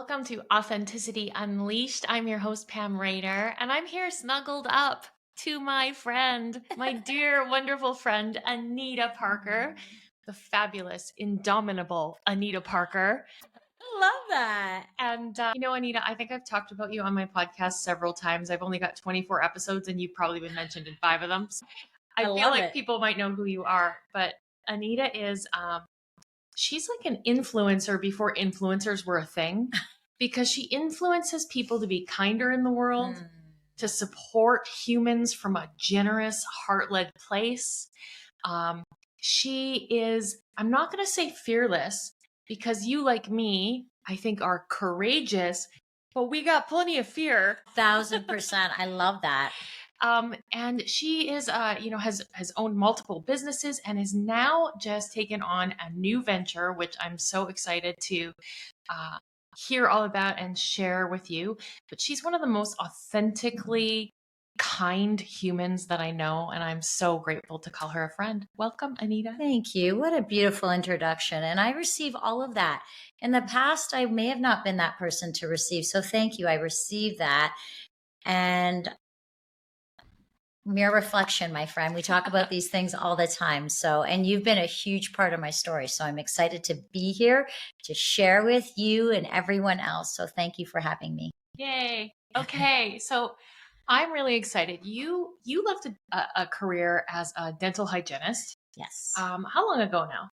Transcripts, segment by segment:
Welcome to Authenticity Unleashed. I'm your host, Pam Rader, and I'm here snuggled up to my friend, my dear, wonderful friend, Anita Parker, the fabulous, indomitable Anita Parker. Love that. And, Anita, I think I've talked about you on my podcast several times. I've only got 24 episodes, and you've probably been mentioned in 5 of them. So I feel love like it. people might know who you are, but Anita is... she's like an influencer before influencers were a thing because she influences people to be kinder in the world, to support humans from a generous, heart-led place. She is, I'm not going to say fearless because you, like me, I think are courageous, but we got plenty of fear. 1,000%. I love that. And she is, has owned multiple businesses and is now just taken on a new venture, which I'm so excited to hear all about and share with you. But she's one of the most authentically kind humans that I know, and I'm so grateful to call her a friend. Welcome, Anita. Thank you. What a beautiful introduction. And I receive all of that. In the past, I may have not been that person to receive. So thank you. I received that. And mere reflection, my friend. We talk about these things all the time. So, and you've been a huge part of my story. So I'm excited to be here to share with you and everyone else. So thank you for having me. Yay. Okay. So I'm really excited. You left a career as a dental hygienist. Yes. How long ago now?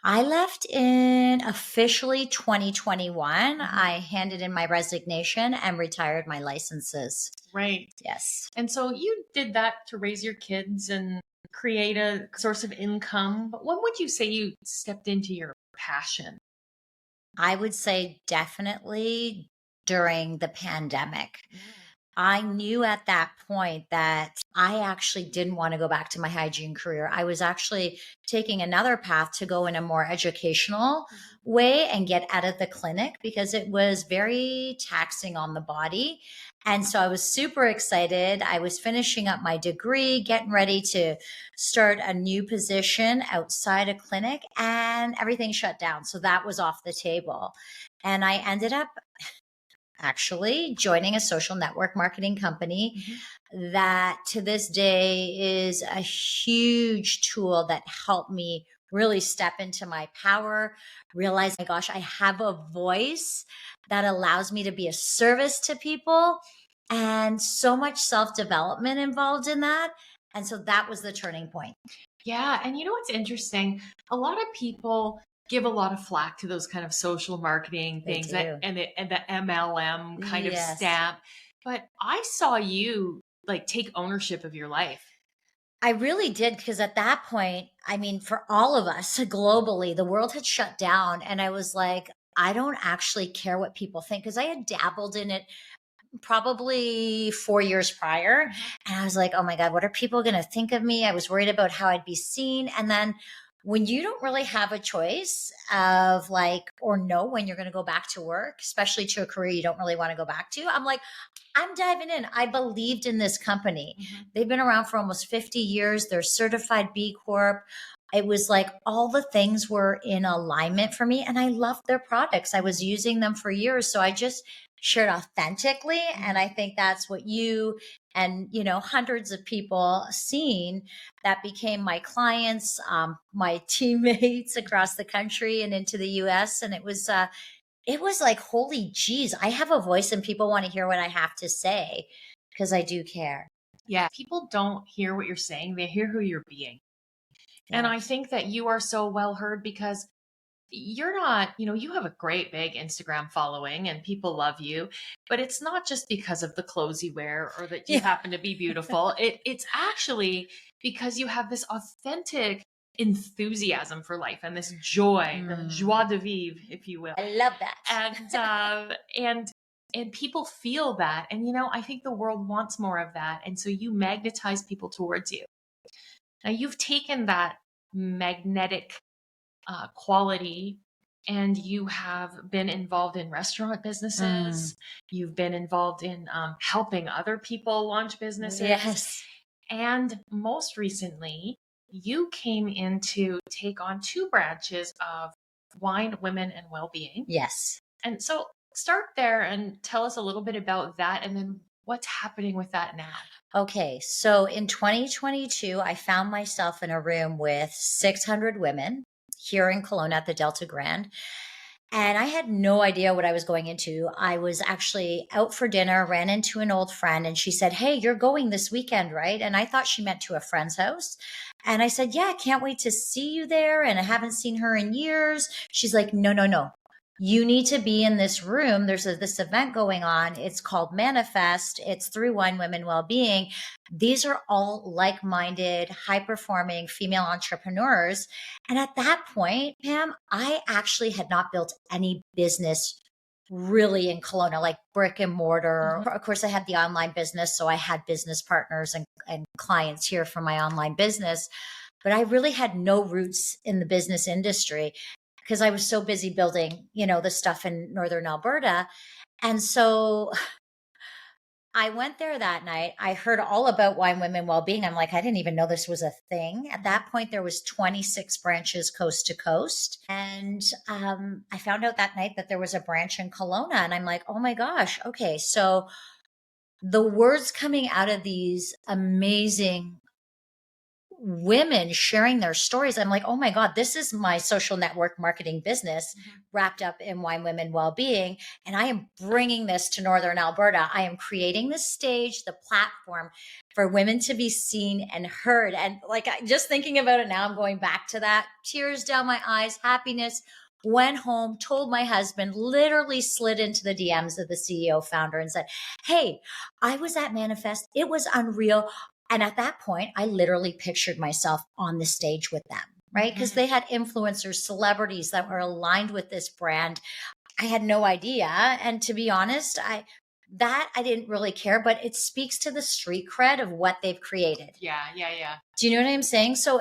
I left in officially 2021. I handed in my resignation and retired my licenses. Right. Yes. And so you did that to raise your kids and create a source of income. But when would you say you stepped into your passion? I would say definitely during the pandemic. I knew at that point that I actually didn't want to go back to my hygiene career. I was actually taking another path to go in a more educational way and get out of the clinic because it was very taxing on the body. And so I was super excited. I was finishing up my degree, getting ready to start a new position outside a clinic, and everything shut down. So that was off the table. And I ended up actually joining a social network marketing company that to this day is a huge tool that helped me really step into my power, realize, my gosh, I have a voice that allows me to be a service to people, and so much self-development involved in that. And so that was the turning point. Yeah. And you know what's interesting? A lot of people give a lot of flack to those kind of social marketing things and the MLM kind of stamp. But I saw you like take ownership of your life. I really did, because at that point, I mean, for all of us globally, the world had shut down. And I was like, I don't actually care what people think, because I had dabbled in it probably 4 years prior. And I was like, oh my God, what are people going to think of me? I was worried about how I'd be seen. And then when you don't really have a choice of like, or know when you're going to go back to work, especially to a career you don't really want to go back to, I'm like, I'm diving in. I believed in this company. They've been around for almost 50 years. They're certified B Corp. It was like all the things were in alignment for me, and I loved their products. I was using them for years. So I just shared authentically. And I think that's what you and, hundreds of people seen that became my clients, my teammates across the country and into the US. And it was like, holy geez, I have a voice and people want to hear what I have to say because I do care. Yeah. People don't hear what you're saying. They hear who you're being. Yes. And I think that you are so well heard because you're not, you have a great big Instagram following and people love you, but it's not just because of the clothes you wear or that you happen to be beautiful. It's actually because you have this authentic enthusiasm for life and this joy, the joie de vivre, if you will. I love that. And people feel that. And, I think the world wants more of that. And so you magnetize people towards you. Now you've taken that magnetic quality, and you have been involved in restaurant businesses. You've been involved in helping other people launch businesses. Yes. And most recently, you came in to take on 2 branches of wine, women, and well-being. Yes. And so start there and tell us a little bit about that and then what's happening with that now. Okay, so in 2022, I found myself in a room with 600 women here in Kelowna at the Delta Grand. And I had no idea what I was going into. I was actually out for dinner, ran into an old friend, and she said, "Hey, you're going this weekend, right?" And I thought she meant to a friend's house. And I said, "Yeah, I can't wait to see you there. And I haven't seen her in years." She's like, "No, no, no. You need to be in this room. There's this event going on. It's called Manifest. It's through Wine Women Wellbeing. These are all like-minded, high-performing female entrepreneurs." And at that point, Pam, I actually had not built any business really in Kelowna, like brick and mortar. Of course, I had the online business, so I had business partners and clients here for my online business. But I really had no roots in the business industry because I was so busy building, the stuff in Northern Alberta. And so I went there that night. I heard all about Wine Women Wellbeing. I'm like, I didn't even know this was a thing. At that point, there was 26 branches coast to coast. And I found out that night that there was a branch in Kelowna. And I'm like, oh my gosh. Okay. So the words coming out of these amazing women sharing their stories, I'm like, oh my God, this is my social network marketing business wrapped up in Wine Women Wellbeing. And I am bringing this to Northern Alberta. I am creating the stage, the platform for women to be seen and heard. And like, just thinking about it now, I'm going back to that, tears down my eyes, happiness. Went home, told my husband, literally slid into the DMs of the CEO founder and said, "Hey, I was at Manifest. It was unreal." And at that point, I literally pictured myself on the stage with them, right? Because they had influencers, celebrities that were aligned with this brand. I had no idea. And to be honest, I didn't really care, but it speaks to the street cred of what they've created. Yeah. Do you know what I'm saying? So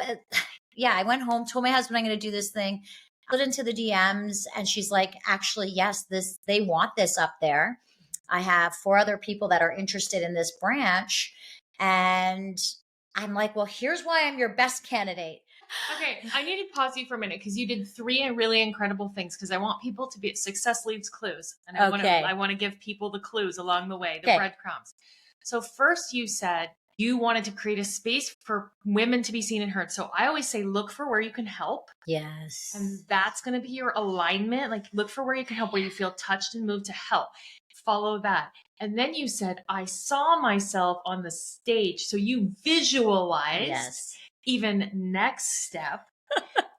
yeah, I went home, told my husband I'm going to do this thing, put into the DMs, and she's like, actually, yes, they want this up there. I have 4 other people that are interested in this branch. And I'm like, well, here's why I'm your best candidate. Okay, I need to pause you for a minute because you did 3 really incredible things because I want people to be success leaves clues. And I want to give people the clues along the way, the breadcrumbs. So first you said you wanted to create a space for women to be seen and heard. So I always say, look for where you can help. Yes. And that's going to be your alignment. Like look for where you can help, where you feel touched and moved to help. Follow that. And then you said, I saw myself on the stage. So you visualized even next step.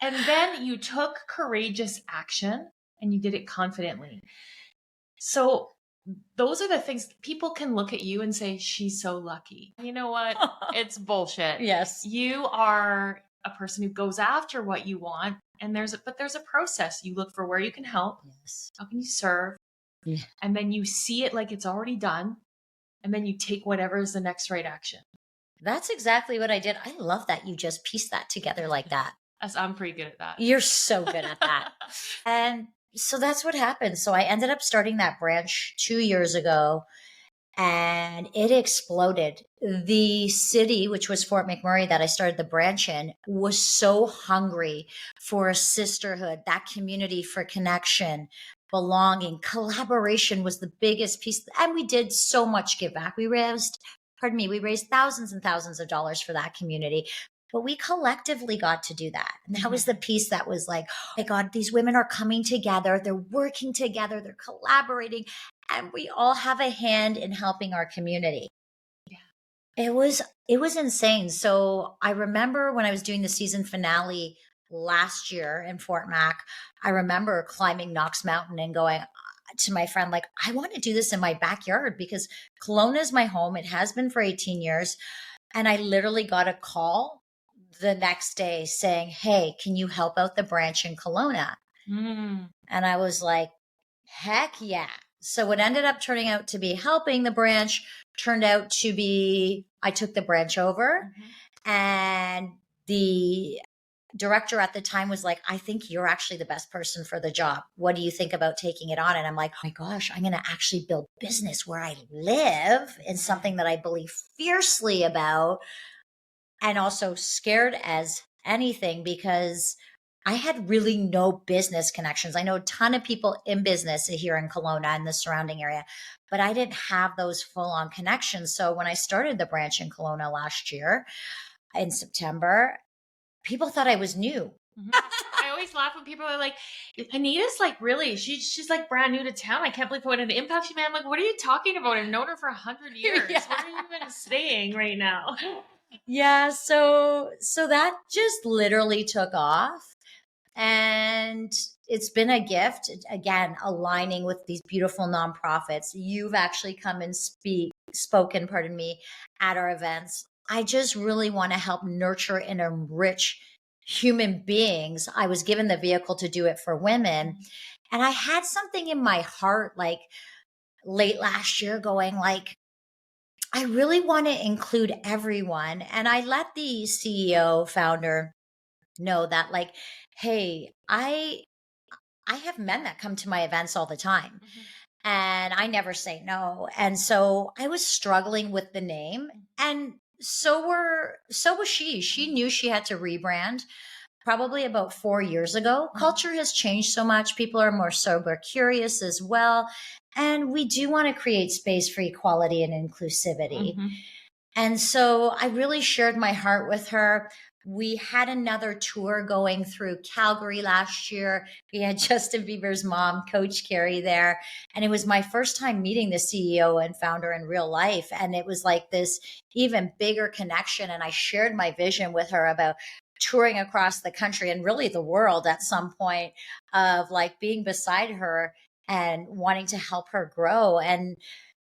And then you took courageous action and you did it confidently. So those are the things people can look at you and say, she's so lucky. You know what? It's bullshit. Yes. You are a person who goes after what you want. And there's a process. You look for where you can help. Yes. How can you serve? Yeah. And then you see it like it's already done. And then you take whatever is the next right action. That's exactly what I did. I love that you just pieced that together like that. I'm pretty good at that. You're so good at that. And so that's what happened. So I ended up starting that branch 2 years ago and it exploded. The city, which was Fort McMurray that I started the branch in, was so hungry for a sisterhood, that community for connection, belonging, collaboration was the biggest piece. And we did so much give back. We raised thousands and thousands of dollars for that community. But we collectively got to do that. And that was the piece that was like, oh my God, these women are coming together. They're working together. They're collaborating. And we all have a hand in helping our community. Yeah. It was insane. So I remember when I was doing the season finale last year in Fort Mac, I remember climbing Knox Mountain and going to my friend, like, I want to do this in my backyard because Kelowna is my home. It has been for 18 years. And I literally got a call the next day saying, hey, can you help out the branch in Kelowna? And I was like, heck yeah. So what ended up turning out to be helping the branch turned out to be, I took the branch over and the director at the time was like, I think you're actually the best person for the job. What do you think about taking it on? And I'm like, oh my gosh, I'm going to actually build business where I live in something that I believe fiercely about. And also scared as anything because I had really no business connections. I know a ton of people in business here in Kelowna and the surrounding area, but I didn't have those full on connections. So when I started the branch in Kelowna last year in September, people thought I was new. I always laugh when people are like, Anita's like, really, she's like brand new to town. I can't believe what an impact she made. I'm like, what are you talking about? I've known her for 100 years. Yeah. What are you even saying right now? Yeah, so that just literally took off. And it's been a gift, again, aligning with these beautiful nonprofits. You've actually come and spoken, pardon me, at our events. I just really want to help nurture and enrich human beings. I was given the vehicle to do it for women. And I had something in my heart, like late last year, going like, I really want to include everyone. And I let the CEO founder know that, like, hey, I have men that come to my events all the time, and I never say no. And so I was struggling with the name, and so was she. She knew she had to rebrand probably about 4 years ago. Culture has changed so much. People are more sober curious as well. And we do want to create space for equality and inclusivity. And so I really shared my heart with her. We had another tour going through Calgary last year. We had Justin Bieber's mom, Coach Carrie, there. And it was my first time meeting the CEO and founder in real life. And it was like this even bigger connection. And I shared my vision with her about touring across the country and really the world at some point, of like being beside her and wanting to help her grow. And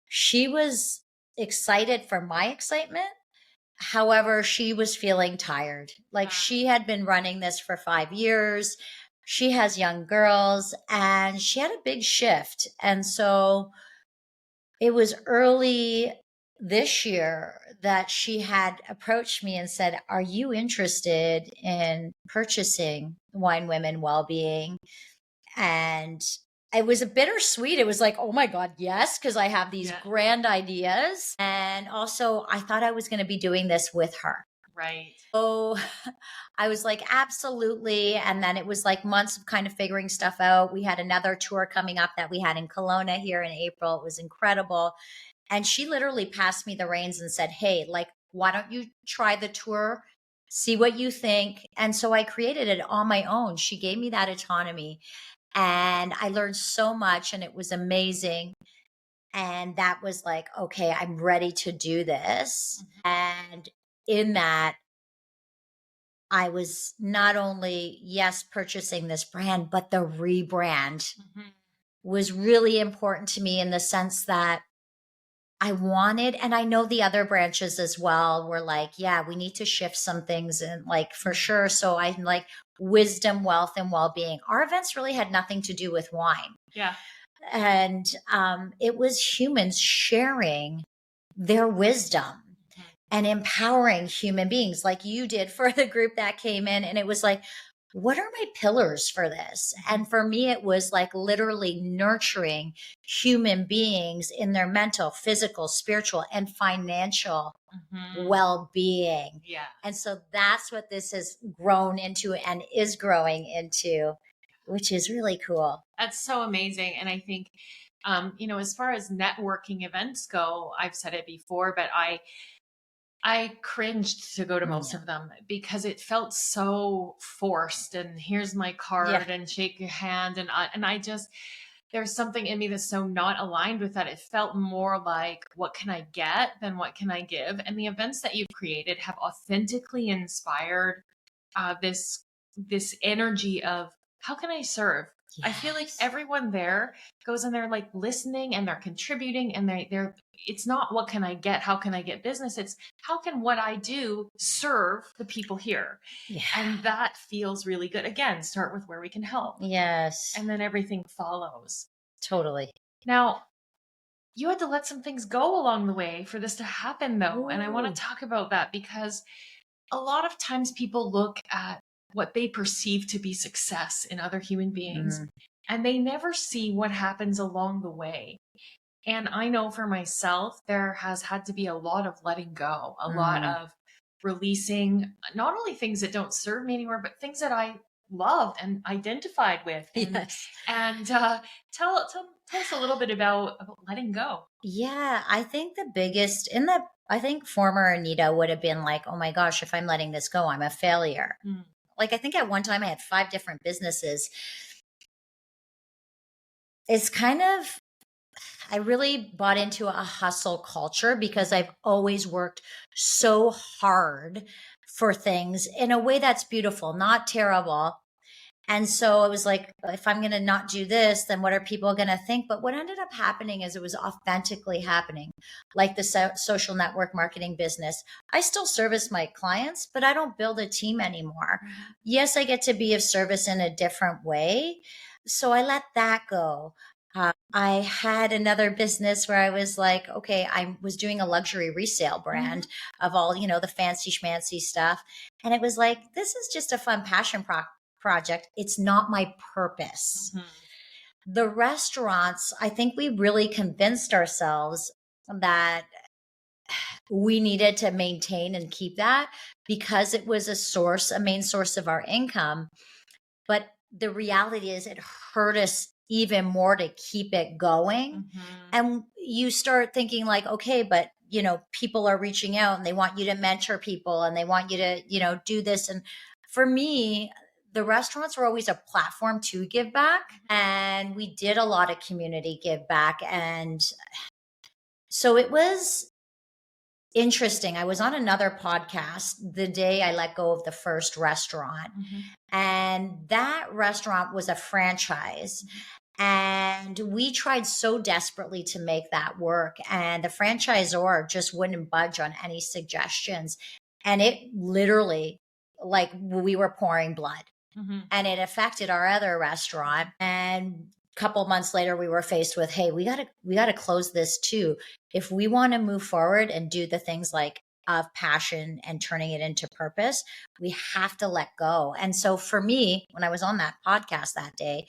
she was excited for my excitement. However, she was feeling tired. Like, she had been running this for 5 years. She has young girls and she had a big shift. And so it was early this year that she had approached me and said, are you interested in purchasing Wine Women Wellbeing? And it was a bittersweet. It was like, oh my God, yes, because I have these grand ideas. And also, I thought I was going to be doing this with her. Right. So I was like, absolutely. And then it was like months of kind of figuring stuff out. We had another tour coming up that we had in Kelowna here in April. It was incredible. And she literally passed me the reins and said, hey, like, why don't you try the tour? See what you think. And so I created it on my own. She gave me that autonomy. And I learned so much, and it was amazing. And that was like, okay, I'm ready to do this. And in that, I was not only, yes, purchasing this brand, but the rebrand was really important to me, in the sense that I wanted, and I know the other branches as well were like, yeah, we need to shift some things, and like, for sure. So I'm like, wisdom, wealth, and well-being. Our events really had nothing to do with wine. Yeah. And it was humans sharing their wisdom and empowering human beings, like you did for the group that came in. And it was like, what are my pillars for this? And for me, it was like literally nurturing human beings in their mental, physical, spiritual, and financial well-being. Yeah. And so that's what this has grown into and is growing into, which is really cool. That's so amazing. And I think, as far as networking events go, I've said it before, but I cringed to go to most of them because it felt so forced, and here's my card and shake your hand. And I just, there's something in me that's so not aligned with that. It felt more like, what can I get than what can I give? And the events that you've created have authentically inspired this energy of, how can I serve? Yes. I feel like everyone there goes in there like listening, and they're contributing, and they're it's not what can I get, how can I get business? It's how can what I do serve the people here? Yeah. And that feels really good. Again, start with where we can help. Yes. And then everything follows. Totally. Now, you had to let some things go along the way for this to happen, though. Ooh. And I want to talk about that, because a lot of times people look at what they perceive to be success in other human beings, and they never see what happens along the way. And I know for myself, there has had to be a lot of letting go, a lot of releasing, not only things that don't serve me anymore, but things that I loved and identified with. And, Yes. and tell us a little bit about letting go. Yeah, I think the biggest I think former Anita would have been like, oh my gosh, if I'm letting this go, I'm a failure. Mm. Like, I think at one time I had 5 different businesses. It's kind of, I really bought into a hustle culture because I've always worked so hard for things in a way that's beautiful, not terrible. And so it was like, if I'm going to not do this, then what are people going to think? But what ended up happening is it was authentically happening, like the social network marketing business. I still service my clients, but I don't build a team anymore. Yes, I get to be of service in a different way. So I let that go. I had another business where I was like, okay, I was doing a luxury resale brand of all, the fancy schmancy stuff. And it was like, this is just a fun passion project. It's not my purpose. The restaurants, I think we really convinced ourselves that we needed to maintain and keep that because it was a main source of our income. But the reality is it hurt us even more to keep it going. And you start thinking like, okay, but people are reaching out and they want you to mentor people and they want you to, do this. And for me, the restaurants were always a platform to give back. And we did a lot of community give back. And so it was interesting. I was on another podcast the day I let go of the first restaurant. And that restaurant was a franchise. And we tried so desperately to make that work. And the franchisor just wouldn't budge on any suggestions. And it literally, like, we were pouring blood. And it affected our other restaurant. And a couple months later, we were faced with, hey, we gotta close this too. If we want to move forward and do the things like of passion and turning it into purpose, we have to let go. And so for me, when I was on that podcast that day,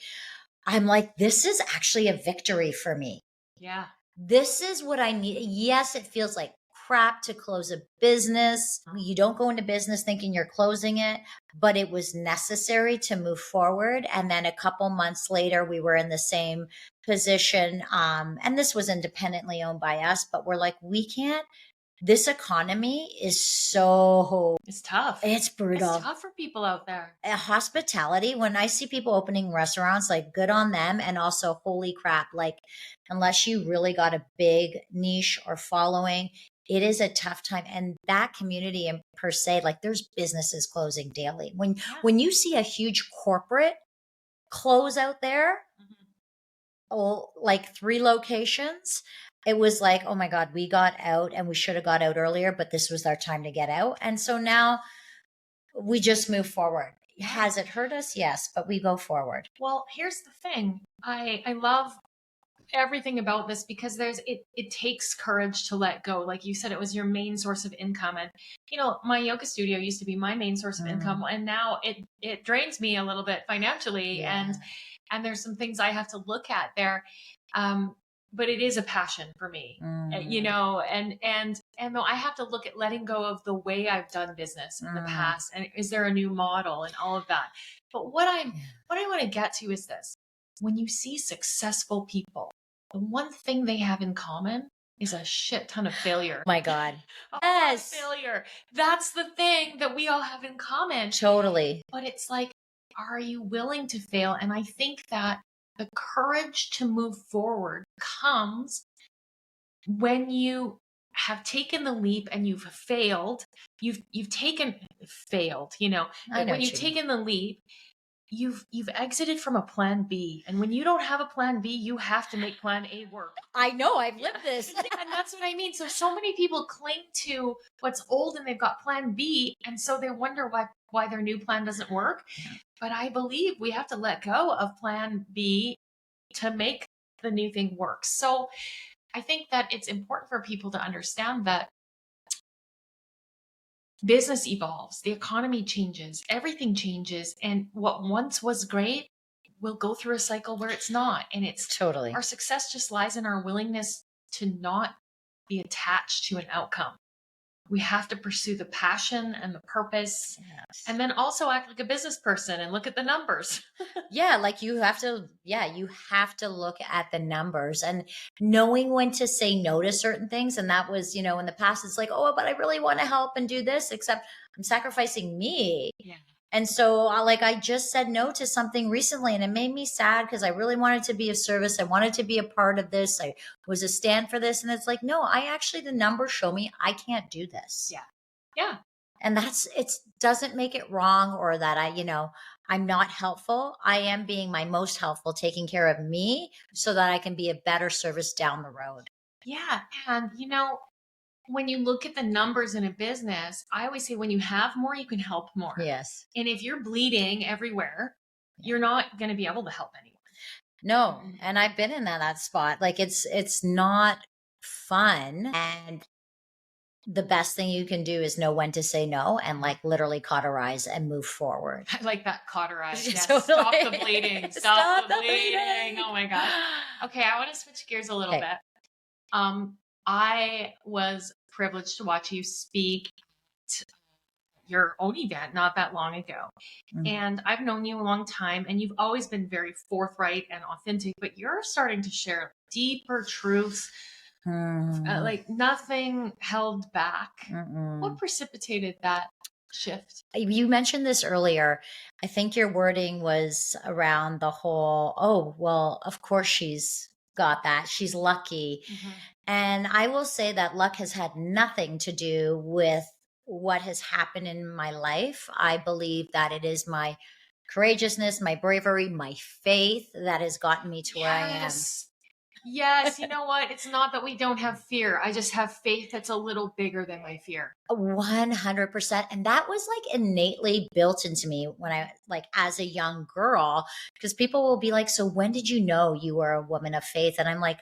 I'm like, this is actually a victory for me. Yeah. This is what I need. Yes, it feels like crap to close a business. You don't go into business thinking you're closing it, but it was necessary to move forward. And then a couple months later, we were in the same position. And this was independently owned by us, but we're like, this economy is it's tough. It's brutal. It's tough for people out there. Hospitality, when I see people opening restaurants, like, good on them. And also, holy crap, like, unless you really got a big niche or following, it is a tough time. And that community in per se, like, there's businesses closing daily. When you see a huge corporate close out there, like 3 locations, it was like, oh my God, we got out and we should have got out earlier, but this was our time to get out. And so now we just move forward. Has it hurt us? Yes, but we go forward. Well, here's the thing. I love everything about this because it takes courage to let go. Like you said, it was your main source of income. And, my yoga studio used to be my main source of income. And now it drains me a little bit financially. Yeah. And there's some things I have to look at there. But it is a passion for me, and though I have to look at letting go of the way I've done business in the past, and is there a new model and all of that. But what I want to get to is this: when you see successful people, the one thing they have in common is a shit ton of failure. My God, yes, failure. That's the thing that we all have in common. Totally. But it's like, are you willing to fail? And I think that the courage to move forward comes when you have taken the leap and you've failed. When you've taken the leap, you've exited from a plan B. And when you don't have a plan B, you have to make plan A work. I know, I've lived this. And that's what I mean. So many people cling to what's old and they've got plan B. And so they wonder why their new plan doesn't work. But I believe we have to let go of plan B to make the new thing work. So I think that it's important for people to understand that business evolves, the economy changes, everything changes. And what once was great will go through a cycle where it's not. And it's totally, our success just lies in our willingness to not be attached to an outcome. We have to pursue the passion and the purpose, and then also act like a business person and look at the numbers. Yeah, like you have to look at the numbers and knowing when to say no to certain things. And that was, in the past, it's like, oh, but I really want to help and do this, except I'm sacrificing me. Yeah. And so I just said no to something recently, and it made me sad because I really wanted to be of service. I wanted to be a part of this. I was a stand for this. And it's like, no, the numbers show me I can't do this. Yeah. Yeah. And it doesn't make it wrong or that I'm not helpful. I am being my most helpful, taking care of me so that I can be a better service down the road. Yeah. And when you look at the numbers in a business, I always say when you have more, you can help more. Yes. And if you're bleeding everywhere, you're not going to be able to help anyone. No. And I've been in that spot. Like it's not fun. And the best thing you can do is know when to say no and literally cauterize and move forward. I like that, cauterize. Yeah. Totally. Stop the bleeding. Stop the bleeding. Oh my gosh. Okay. I want to switch gears a little bit. I was privileged to watch you speak at your own event not that long ago. Mm-hmm. And I've known you a long time, and you've always been very forthright and authentic, but you're starting to share deeper truths, like nothing held back. What precipitated that shift? You mentioned this earlier. I think your wording was around the whole, oh, well, of course she's got that. She's lucky. Mm-hmm. And I will say that luck has had nothing to do with what has happened in my life. I believe that it is my courageousness, my bravery, my faith that has gotten me to where I am. Yes. You know what? It's not that we don't have fear. I just have faith that's a little bigger than my fear. 100%. And that was innately built into me when I as a young girl, because people will be like, so when did you know you were a woman of faith? And I'm like,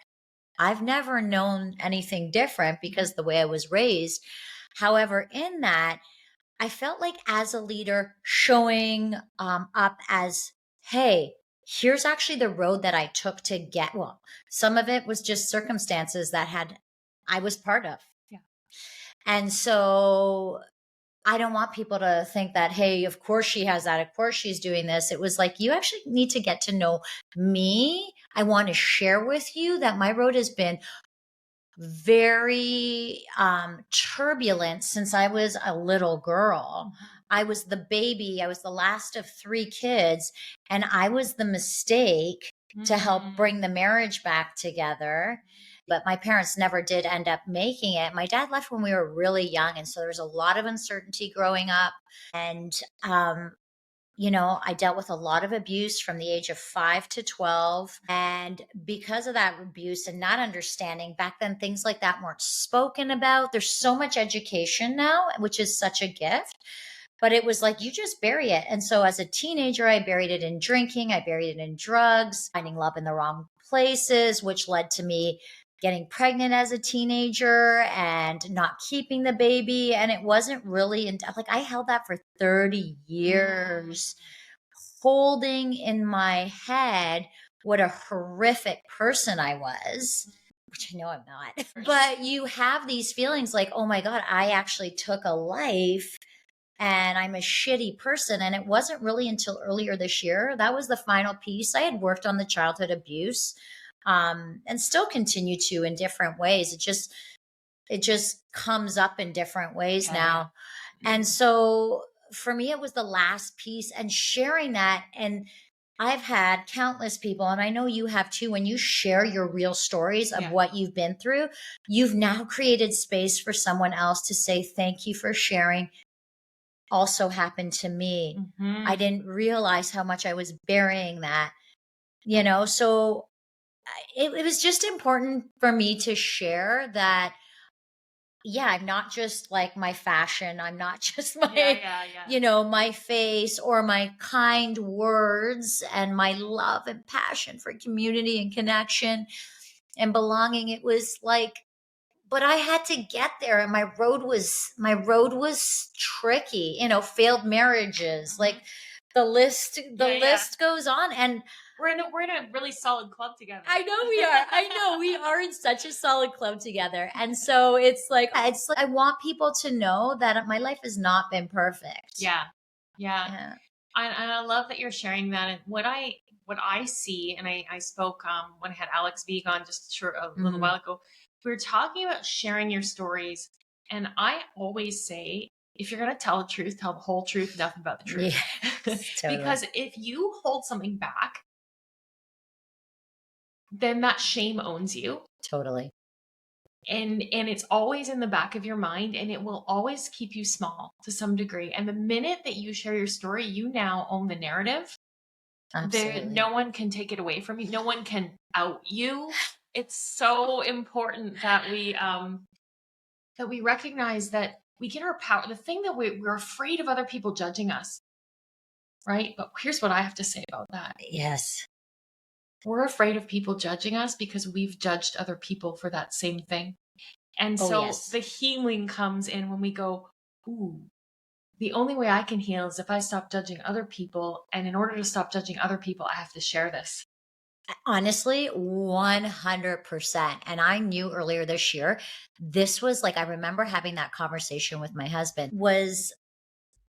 I've never known anything different because the way I was raised. However, in that, I felt like as a leader showing up as, hey, here's actually the road that I took to get, some of it was just circumstances that I was part of. Yeah. And so I don't want people to think that, hey, of course she has that. Of course she's doing this. It was like, you actually need to get to know me. I want to share with you that my road has been very turbulent since I was a little girl. I was the baby. I was the last of 3 kids, and I was the mistake to help bring the marriage back together. But my parents never did end up making it. My dad left when we were really young, and so there was a lot of uncertainty growing up. And I dealt with a lot of abuse from the age of 5 to 12. And because of that abuse and not understanding, back then things like that weren't spoken about. There's so much education now, which is such a gift. But it was like, you just bury it. And so as a teenager, I buried it in drinking. I buried it in drugs, finding love in the wrong places, which led to me getting pregnant as a teenager and not keeping the baby. And it wasn't really, I held that for 30 years, holding in my head what a horrific person I was, which I know I'm not. But you have these feelings like, oh my God, I actually took a life and I'm a shitty person. And it wasn't really until earlier this year. That was the final piece. I had worked on the childhood abuse. And still continue to in different ways. It just comes up in different ways now. And so for me, it was the last piece and sharing that. And I've had countless people, and I know you have too, when you share your real stories of what you've been through, you've now created space for someone else to say, thank you for sharing. Also happened to me. I didn't realize how much I was burying that, so it was just important for me to share that, I'm not just my fashion. I'm not just my, my face or my kind words and my love and passion for community and connection and belonging. It was but I had to get there, and my road was tricky, failed marriages, the list goes on. And we're in a really solid club together. I know we are. I know we are in such a solid club together. And so it's like I want people to know that my life has not been perfect. Yeah. And I love that you're sharing that. And what I see, and I spoke when I had Alex Veig on just a little while ago, we were talking about sharing your stories. And I always say, if you're going to tell the truth, tell the whole truth, nothing but the truth. Yes, totally. Because if you hold something back, then that shame owns you. Totally. And it's always in the back of your mind, and it will always keep you small to some degree. And the minute that you share your story, you now own the narrative. No one can take it away from you. No one can out you. It's so important that we recognize that we get our power. The thing that we're afraid of other people judging us, right? But here's what I have to say about that. Yes. We're afraid of people judging us because we've judged other people for that same thing. And so the healing comes in when we go, ooh, the only way I can heal is if I stop judging other people. And in order to stop judging other people, I have to share this. Honestly, 100%. And I knew earlier this year, this was like, I remember having that conversation with my husband,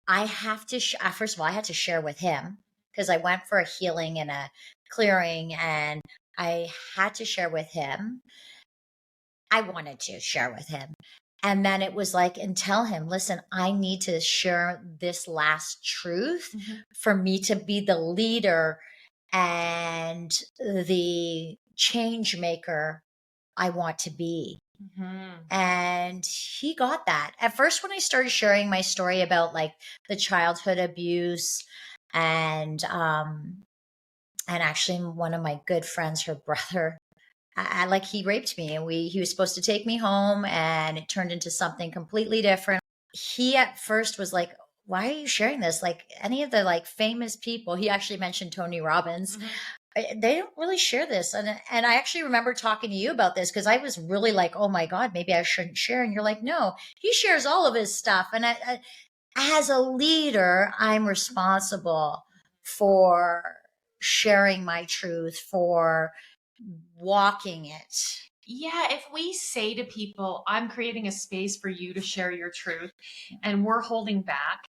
I have to, first of all, I had to share with him because I went for a healing and a clearing, and I had to share with him. I wanted to share with him. And then it was like, and tell him, listen, I need to share this last truth for me to be the leader and the change maker I want to be. And he got that. At first, when I started sharing my story about like the childhood abuse and actually one of my good friends, her brother, like he raped me, and he was supposed to take me home, and it turned into something completely different. He at first was like, why are you sharing this? Like any of the like famous people, he actually mentioned Tony Robbins. They don't really share this. And I actually remember talking to you about this because I was really like, oh my God, maybe I shouldn't share. And you're like, no, he shares all of his stuff. And as a leader, I'm responsible for sharing my truth, for walking it. Yeah, if we say to people, I'm creating a space for you to share your truth, and we're holding back,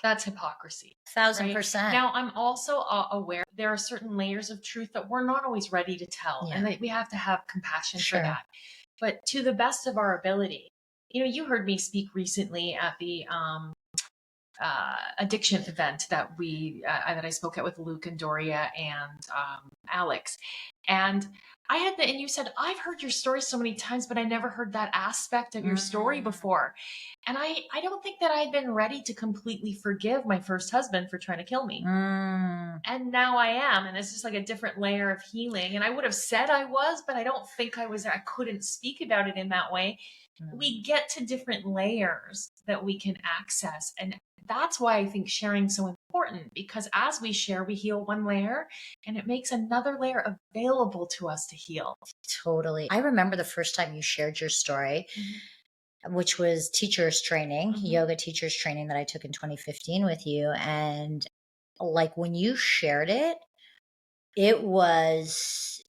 that's hypocrisy. 1,000%. Right? Now, I'm also aware there are certain layers of truth that we're not always ready to tell, and that we have to have compassion for that. But to the best of our ability, you heard me speak recently at the addiction event that I spoke at with Luke and Doria and Alex. And and you said, I've heard your story so many times, but I never heard that aspect of your story before. And I don't think that I'd been ready to completely forgive my first husband for trying to kill me. And now I am. And it's just like a different layer of healing. And I would have said I was, but I don't think I was there. I couldn't speak about it in that way. We get to different layers that we can access. And that's why I think sharing is so important, because as we share, we heal one layer and it makes another layer available to us to heal. Totally. I remember the first time you shared your story, which was teachers training, yoga teachers training that I took in 2015 with you. And like when you shared it, it was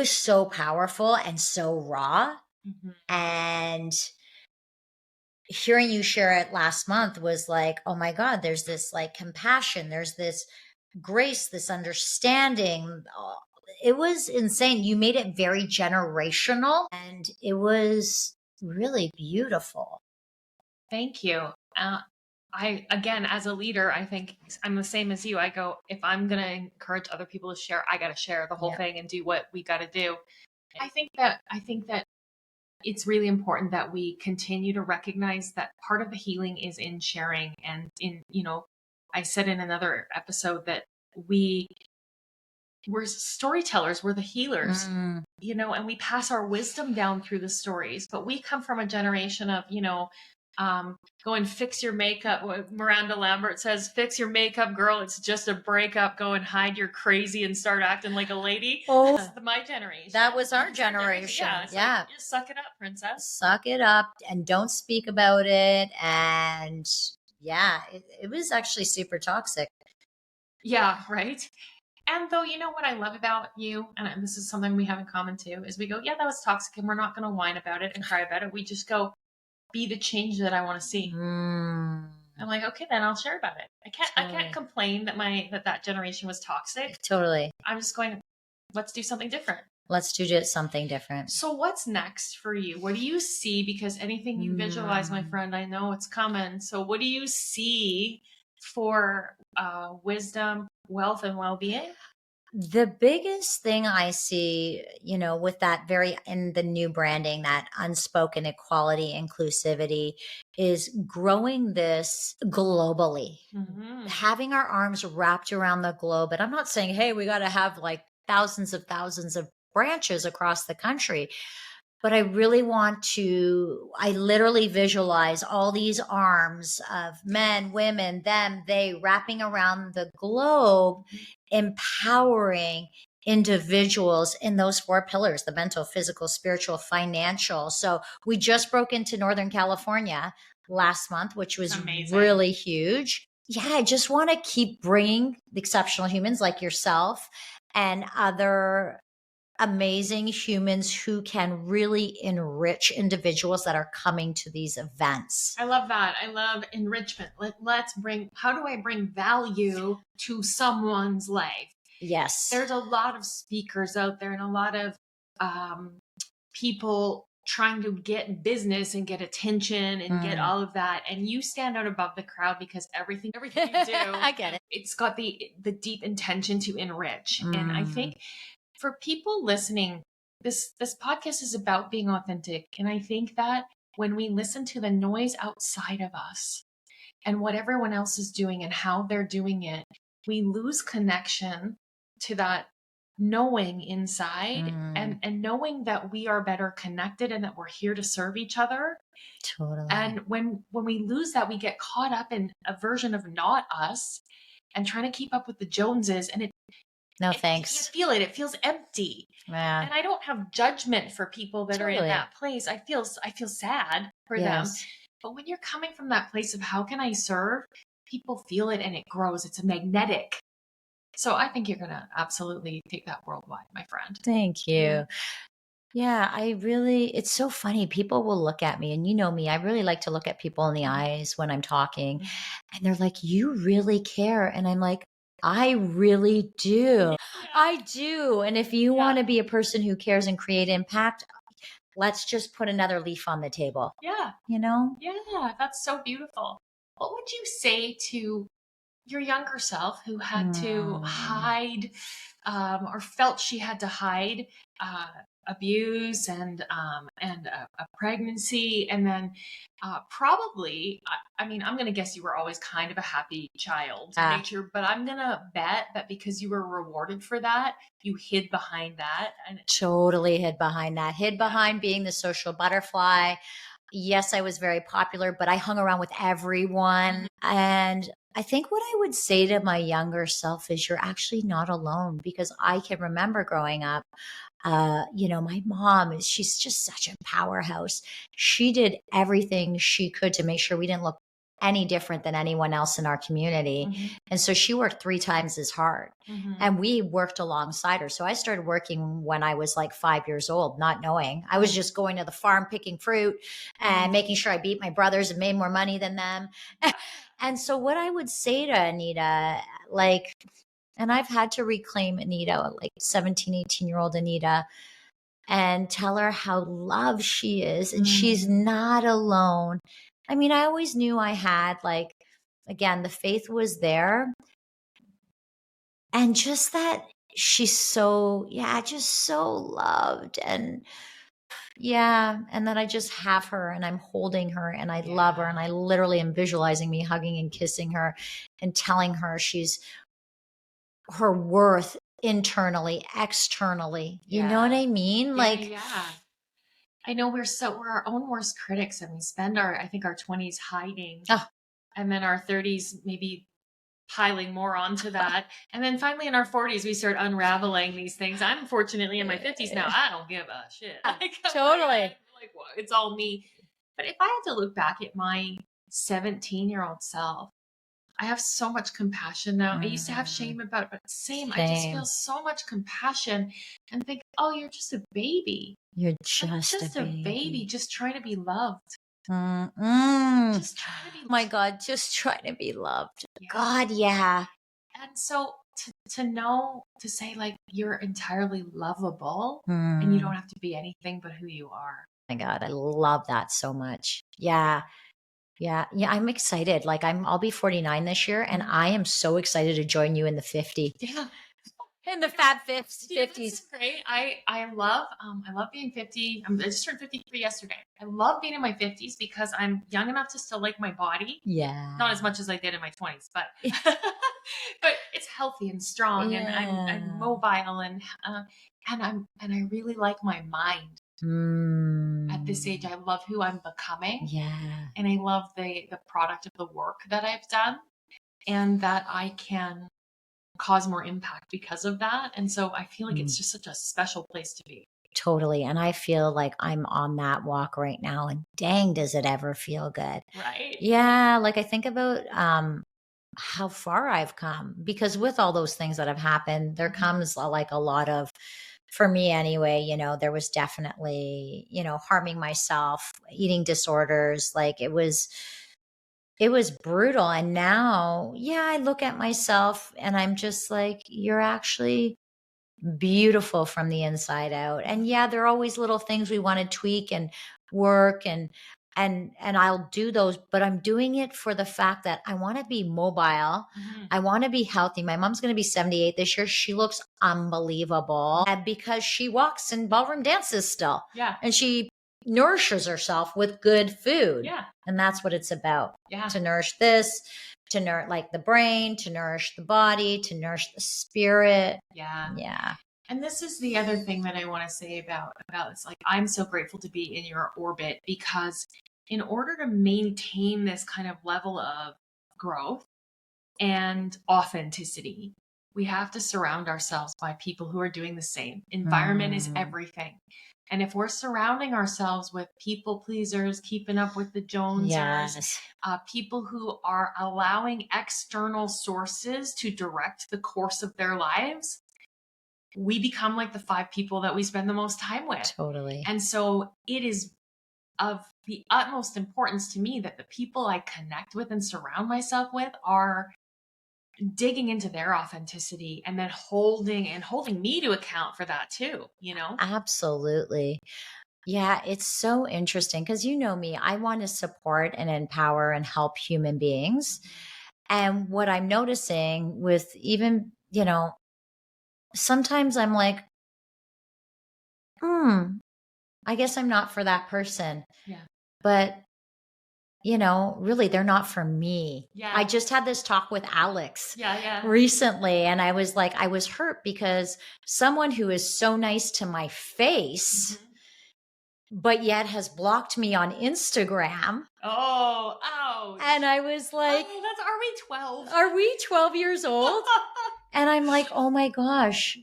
so powerful and so raw. And hearing you share it last month was like, oh my God, there's this like compassion, there's this grace, this understanding. It was insane. You made it very generational, and it was really beautiful. Thank you. Again, as a leader, I think I'm the same as you. I go, if I'm going to encourage other people to share, I got to share the whole thing and do what we got to do. I think that it's really important that we continue to recognize that part of the healing is in sharing. And I said in another episode that we're storytellers, we're the healers, and we pass our wisdom down through the stories. But we come from a generation of, go and fix your makeup. Miranda Lambert says, fix your makeup, girl. It's just a breakup. Go and hide your crazy and start acting like a lady. Oh, that's my generation. That was our generation. Yeah. Like, just suck it up, princess. Suck it up and don't speak about it. And yeah, it was actually super toxic. Yeah, right. And though, you know what I love about you, and this is something we have in common too, is we go, yeah, that was toxic, and we're not going to whine about it and cry about it. We just go, be the change that I want to see. Mm, I'm like, okay, then I'll share about it. I can't totally. complain that that generation was toxic. Totally. I'm just going, let's do something different. Let's do something different. So what's next for you? What do you see? Because anything you visualize, my friend, I know it's coming. So what do you see for wisdom, wealth, and well-being? The biggest thing I see, with that in the new branding, that unspoken equality, inclusivity, is growing this globally, having our arms wrapped around the globe. And I'm not saying, hey, we got to have like thousands of branches across the country. But I really I literally visualize all these arms of men, women, them, they wrapping around the globe, empowering individuals in those four pillars: the mental, physical, spiritual, financial. So we just broke into Northern California last month, which was amazing, really huge. Yeah, I just want to keep bringing the exceptional humans like yourself and other amazing humans who can really enrich individuals that are coming to these events. I love that. I love enrichment. How do I bring value to someone's life? Yes. There's a lot of speakers out there and a lot of people trying to get business and get attention and get all of that. And you stand out above the crowd because everything you do, I get it. It's got the deep intention to enrich. And I think for people listening, this podcast is about being authentic. And I think that when we listen to the noise outside of us and what everyone else is doing and how they're doing it, we lose connection to that knowing inside and knowing that we are better connected and that we're here to serve each other. Totally. And when we lose that, we get caught up in a version of not us and trying to keep up with the Joneses, and thanks. You feel it. It feels empty. Yeah. And I don't have judgment for people that are in that place. I feel sad for them. But when you're coming from that place of how can I serve, people feel it and it grows. It's a magnetic. So I think you're going to absolutely take that worldwide, my friend. Thank you. Yeah, it's so funny. People will look at me, and you know me, I really like to look at people in the eyes when I'm talking, and they're like, you really care. And I'm like, I really do. I do. And if you want to be a person who cares and create impact, let's just put another leaf on the table. Yeah. Yeah, that's so beautiful. What would you say to your younger self who had to hide or felt she had to hide abuse and a pregnancy, and then probably, I mean, I'm going to guess you were always kind of a happy child nature, but I'm going to bet that because you were rewarded for that, you hid behind that. And totally hid behind that, behind being the social butterfly. Yes, I was very popular, but I hung around with everyone. And I think what I would say to my younger self is you're actually not alone, because I can remember growing up. My mom she's just such a powerhouse. She did everything she could to make sure we didn't look any different than anyone else in our community. And so she worked 3 times as hard, and we worked alongside her. So I started working when I was like 5 years old, not knowing. I was just going to the farm, picking fruit and making sure I beat my brothers and made more money than them. And so what I would say to Anita, and I've had to reclaim Anita, like 17, 18-year-old Anita, and tell her how loved she is, and she's not alone. I mean, I always knew I had, again, the faith was there. And just that she's just so loved. And and then I just have her and I'm holding her and I love her. And I literally am visualizing me hugging and kissing her and telling her she's her worth internally, externally. You know what I mean? I know we're our own worst critics, and we spend our 20s hiding, and then our 30s maybe piling more onto that, and then finally in our 40s we start unraveling these things. I'm fortunately in my 50s now. I don't give a shit. Totally. Well, it's all me. But if I had to look back at my 17-year-old self, I have so much compassion now. I used to have shame about it, but same. I just feel so much compassion and think, oh, you're just a baby. You're Like, just just a a baby, baby. just trying to be loved. Mm-mm. Just trying to be My God, just trying to be loved. Yeah. God, yeah. And so to know, to say like you're entirely lovable and you don't have to be anything but who you are. My God, I love that so much. Yeah. Yeah. Yeah. I'm excited. Like I'll be 49 this year and I am so excited to join you in the 50. Yeah. In the fab 50s. Yeah, this is great. I love being 50. I just turned 53 yesterday. I love being in my 50s because I'm young enough to still like my body. Yeah. Not as much as I did in my 20s, but but it's healthy and strong and I'm mobile and I really like my mind. At this age, I love who I'm becoming. Yeah. And I love the product of the work that I've done and that I can cause more impact because of that. And so I feel like it's just such a special place to be. Totally. And I feel like I'm on that walk right now and dang, does it ever feel good. Right. Yeah. Like I think about how far I've come because with all those things that have happened, there comes like a lot of, for me anyway, you know, there was definitely, you know, harming myself, eating disorders. Like it was brutal. And now, yeah, I look at myself and I'm just like, you're actually beautiful from the inside out. And yeah, there are always little things we want to tweak and work and I'll do those, but I'm doing it for the fact that I want to be mobile. I want to be healthy. My mom's going to be 78 this year. She looks unbelievable because she walks in ballroom dances still. Yeah. And she nourishes herself with good food. Yeah. And that's what it's about. Yeah. To nourish this, to nourish like the brain, to nourish the body, to nourish the spirit. Yeah. Yeah. And this is the other thing that I want to say about this. Like, I'm so grateful to be in your orbit because in order to maintain this kind of level of growth and authenticity, we have to surround ourselves by people who are doing the same. Environment is everything. And if we're surrounding ourselves with people pleasers, keeping up with the Jonesers, people who are allowing external sources to direct the course of their lives, we become like the 5 people that we spend the most time with. Totally. And so it is of the utmost importance to me that the people I connect with and surround myself with are digging into their authenticity and then holding me to account for that too, you know? Absolutely. Yeah, it's so interesting because you know me, I want to support and empower and help human beings. And what I'm noticing with even, you know, sometimes I'm like, I guess I'm not for that person. Yeah. But, you know, really, they're not for me. Yeah. I just had this talk with Alex Yeah. recently, and I was like, I was hurt because someone who is so nice to my face, but yet has blocked me on Instagram. Oh, ouch. And I was like, are we 12? Are we 12 years old? And I'm like, oh my gosh,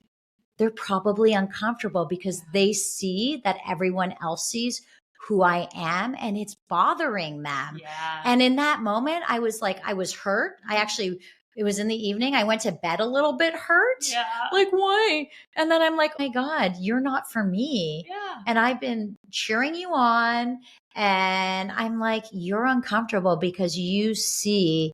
they're probably uncomfortable because they see that everyone else sees who I am and it's bothering them. Yeah. And in that moment, I was like, I was hurt. It was in the evening. I went to bed a little bit hurt. Yeah. Like, why? And then I'm like, oh my God, you're not for me. Yeah. And I've been cheering you on. And I'm like, you're uncomfortable because you see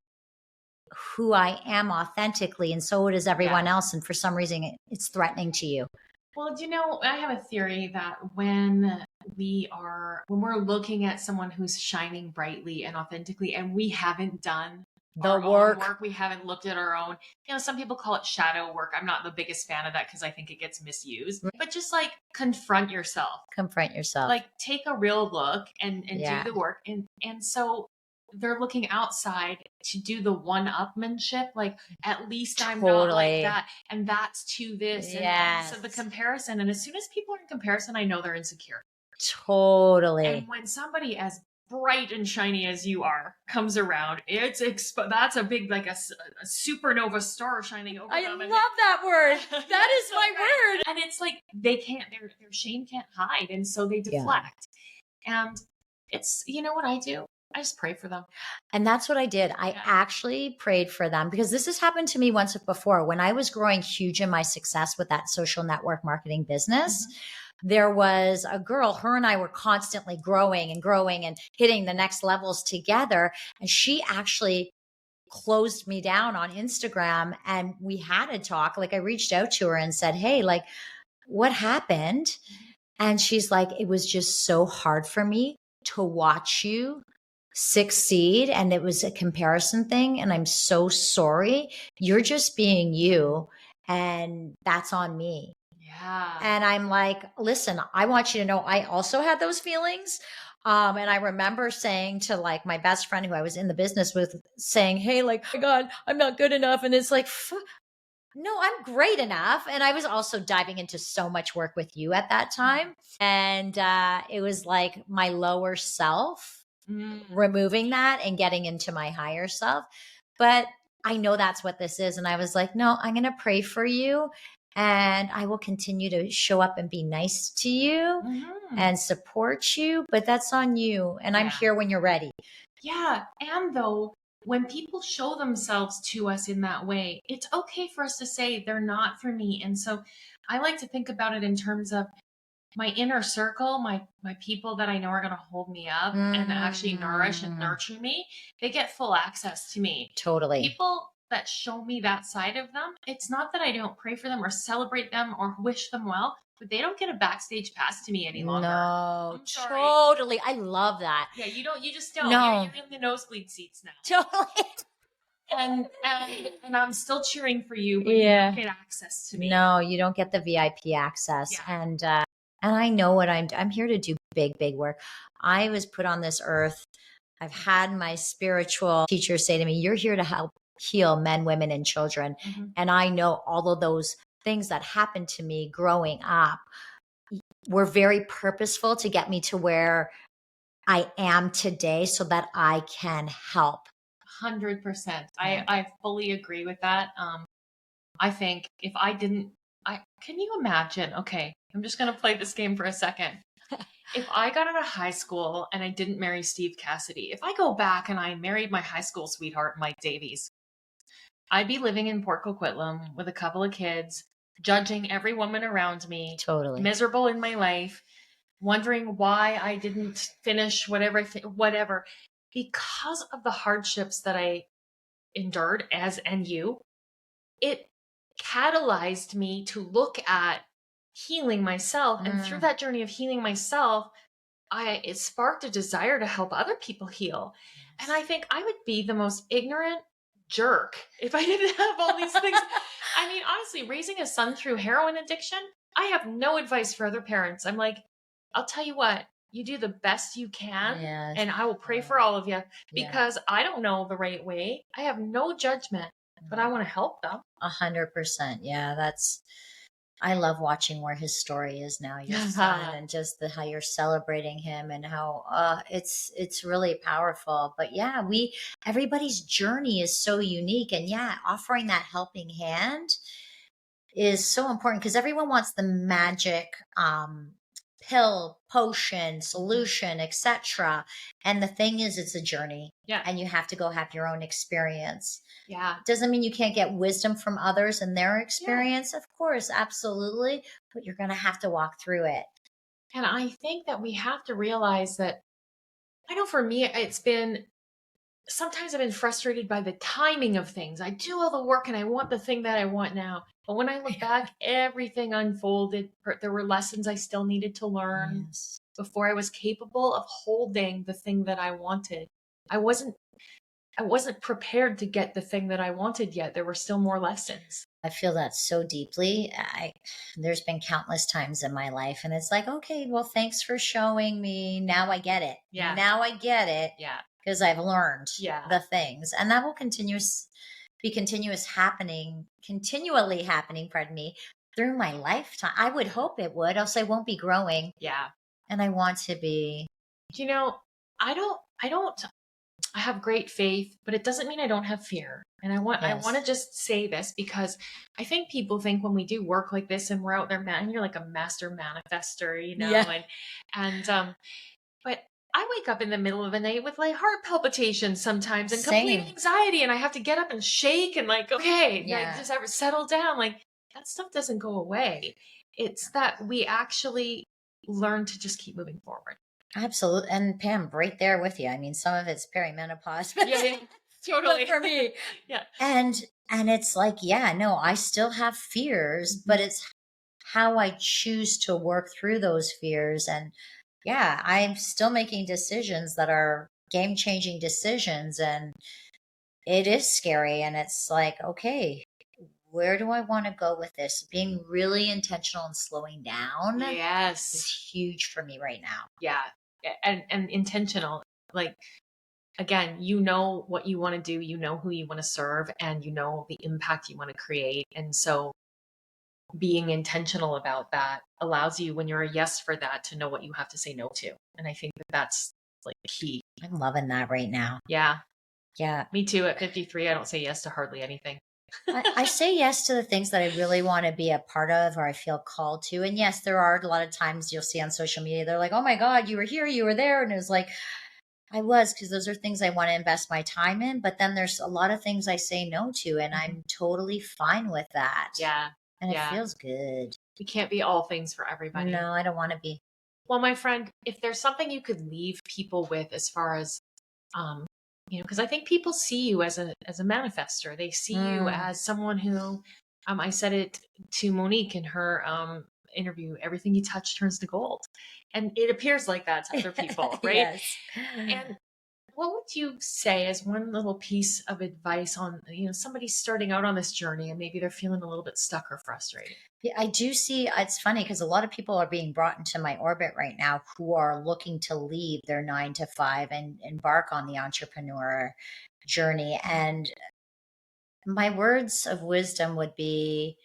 who I am authentically. And so does everyone else. And for some reason, it's threatening to you. Well, do you know, I have a theory that when we're looking at someone who's shining brightly and authentically, and we haven't done the work, we haven't looked at our own, you know, some people call it shadow work. I'm not the biggest fan of that because I think it gets misused, but just like confront yourself, like take a real look and do the work. And so they're looking outside to do the one-upmanship, like at least I'm not like that, and that's to this. And so the comparison, and as soon as people are in comparison, I know they're insecure. Totally. And when somebody as bright and shiny as you are comes around, that's a big, like a supernova star shining over them. I love that word. That is so my word. And it's like they can't, their shame can't hide, and so they deflect. And it's, you know what I do? I just pray for them. And that's what I did. I actually prayed for them because this has happened to me once before. When I was growing huge in my success with that social network marketing business, there was a girl, her and I were constantly growing and hitting the next levels together. And she actually closed me down on Instagram, and we had a talk. Like, I reached out to her and said, hey, like, what happened? And she's like, it was just so hard for me to watch you succeed. And it was a comparison thing. And I'm so sorry. You're just being you. And that's on me. Yeah. And I'm like, listen, I want you to know I also had those feelings. And I remember saying to like my best friend who I was in the business with, saying, hey, like, oh my God, I'm not good enough. And it's like, no, I'm great enough. And I was also diving into so much work with you at that time. And it was like my lower self, removing that and getting into my higher self. But I know that's what this is. And I was like, no, I'm going to pray for you. And I will continue to show up and be nice to you and support you. But that's on you. And I'm here when you're ready. Yeah. And though, when people show themselves to us in that way, it's okay for us to say they're not for me. And so I like to think about it in terms of my inner circle, my people that I know are going to hold me up and actually nourish and nurture me. They get full access to me. Totally. People that show me that side of them, it's not that I don't pray for them or celebrate them or wish them well, but they don't get a backstage pass to me any longer. No, totally. I love that. Yeah, you just don't. No. You're in the nosebleed seats now. Totally. And I'm still cheering for you, but you don't get access to me. No, you don't get the VIP access. Yeah. And I know what I'm here to do big, big work. I was put on this earth. I've had my spiritual teacher say to me, you're here to help heal men, women, and children. And I know all of those things that happened to me growing up were very purposeful to get me to where I am today so that I can help. 100%. I fully agree with that. I think if I didn't, can you imagine? Okay, I'm just going to play this game for a second. If I got out of high school and I didn't marry Steve Cassidy, if I go back and I married my high school sweetheart, Mike Davies, I'd be living in Port Coquitlam with a couple of kids, judging every woman around me, totally miserable in my life, wondering why I didn't finish whatever, because of the hardships that I endured and you. It catalyzed me to look at healing myself. And through that journey of healing myself, it sparked a desire to help other people heal. And I think I would be the most ignorant jerk if I didn't have all these things. I mean, honestly, raising a son through heroin addiction, I have no advice for other parents. I'm like, I'll tell you what, you do the best you can, and I will pray for all of you because I don't know the right way. I have no judgment, but I want to help them. 100%. Yeah, I love watching where his story is now, your son, and just how you're celebrating him and how it's really powerful. But yeah, everybody's journey is so unique, and offering that helping hand is so important because everyone wants the magic pill, potion, solution, etc. And the thing is, it's a journey. Yeah. And you have to go have your own experience. Yeah. Doesn't mean you can't get wisdom from others and their experience. Of course, absolutely. But you're going to have to walk through it. And I think that we have to realize that, I know for me, sometimes I've been frustrated by the timing of things. I do all the work and I want the thing that I want now. But when I look back, everything unfolded. There were lessons I still needed to learn before I was capable of holding the thing that I wanted. I wasn't prepared to get the thing that I wanted yet. There were still more lessons. I feel that so deeply. There's been countless times in my life, and it's like, okay, well, thanks for showing me. Now I get it. Yeah. Now I get it. Yeah. Because I've learned the things, and that will continually happening, pardon me, through my lifetime. I would hope it would, else I won't be growing. Yeah. And I want to be. You know, I have great faith, but it doesn't mean I don't have fear. And I want to just say this because I think people think when we do work like this and we're out there, man, you're like a master manifestor, but I wake up in the middle of the night with like heart palpitations sometimes and Same. complete anxiety, and I have to get up and shake and like, okay, Yeah. like, just ever settle down. Like that stuff doesn't go away. It's that we actually learn to just keep moving forward. Absolutely. And Pam, right there with you. I mean, some of it's perimenopause, but Yeah, totally. but for me. Yeah. And it's like, yeah, no, I still have fears, but it's how I choose to work through those fears. And yeah, I'm still making decisions that are game-changing decisions, and it is scary. And it's like, okay, where do I want to go with this? Being really intentional and slowing down Yes. is huge for me right now. Yeah. And intentional. Like, again, you know what you want to do, you know who you want to serve, and you know the impact you want to create. And so being intentional about that allows you, when you're a yes for that, to know what you have to say no to. And I think that that's like key. I'm loving that right now. Yeah. Yeah. Me too. At 53, I don't say yes to hardly anything. I say yes to the things that I really want to be a part of or I feel called to. And yes, there are a lot of times you'll see on social media, they're like, oh my God, you were here, you were there. And it was like, I was, because those are things I want to invest my time in. But then there's a lot of things I say no to, and I'm totally fine with that. Yeah. And it feels good. You can't be all things for everybody. No, I don't want to be. Well, my friend, if there's something you could leave people with as far as, because I think people see you as a manifestor. They see you as someone who, I said it to Monique in her interview, everything you touch turns to gold. And it appears like that to other people, right? Yes. And what would you say as one little piece of advice on, somebody starting out on this journey and maybe they're feeling a little bit stuck or frustrated? Yeah, I do see. It's funny because a lot of people are being brought into my orbit right now who are looking to leave their 9 to 5 and embark on the entrepreneur journey. And my words of wisdom would be,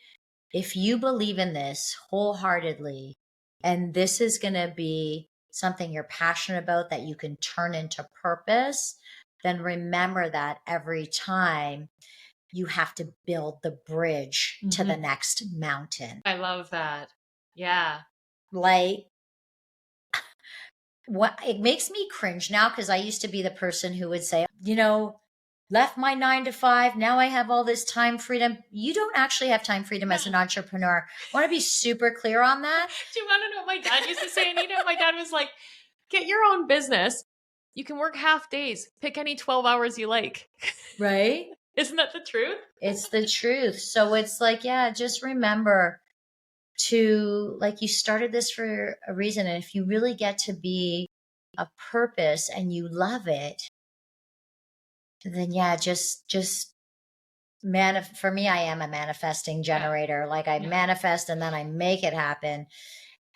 if you believe in this wholeheartedly, and this is going to be something you're passionate about that you can turn into purpose, then remember that every time you have to build the bridge to the next mountain. I love that. Yeah. Like, what it makes me cringe now, because I used to be the person who would say, left my 9 to 5. Now I have all this time freedom. You don't actually have time freedom as an entrepreneur. I want to be super clear on that. Do you want to know what my dad used to say, Anita? My dad was like, get your own business. You can work half days. Pick any 12 hours you like. Right? Isn't that the truth? It's the truth. So it's like, yeah, just remember to, like, you started this for a reason. And if you really get to be a purpose and you love it, then yeah, just for me, I am a manifesting generator. Yeah. Like I manifest and then I make it happen.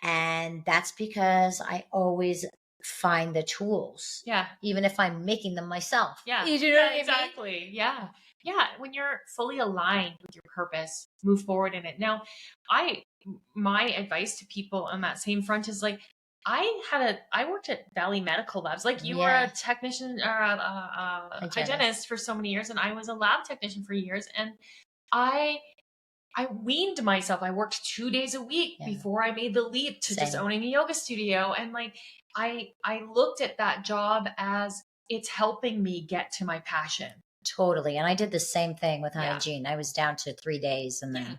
And that's because I always find the tools. Yeah. Even if I'm making them myself. Yeah. You know what I mean? Exactly. Yeah. Yeah. When you're fully aligned with your purpose, move forward in it. Now, my advice to people on that same front is like, I worked at Valley Medical Labs. Like you were a technician or a hygienist for so many years, and I was a lab technician for years. And I weaned myself. I worked 2 days a week before I made the leap to just owning a yoga studio. And like, I looked at that job as it's helping me get to my passion. Totally. And I did the same thing with hygiene. I was down to 3 days and then.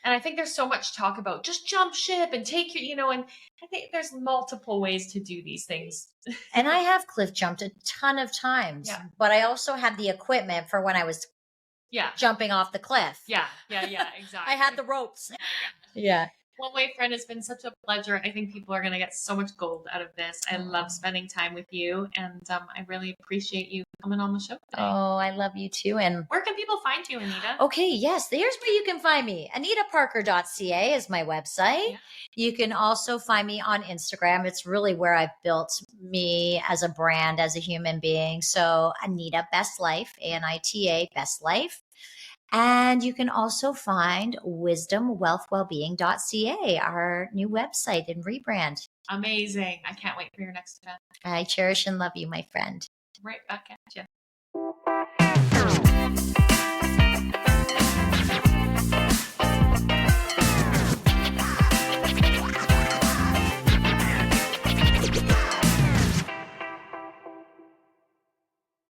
And I think there's so much talk about just jump ship and take your, and I think there's multiple ways to do these things. And I have cliff jumped a ton of times, but I also had the equipment for when I was jumping off the cliff. Yeah, exactly. I had the ropes. Yeah. Well, my friend, it's been such a pleasure. I think people are going to get so much gold out of this. I love spending time with you, and I really appreciate you coming on the show today. Oh, I love you too. And where can people find you, Anita? Okay, yes, here's where you can find me. AnitaParker.ca is my website. Yeah. You can also find me on Instagram. It's really where I've built me as a brand, as a human being. So Anita Best Life, ANITA Best Life. And you can also find wisdomwealthwellbeing.ca, our new website and rebrand. Amazing. I can't wait for your next event. I cherish and love you, my friend. Right back at you.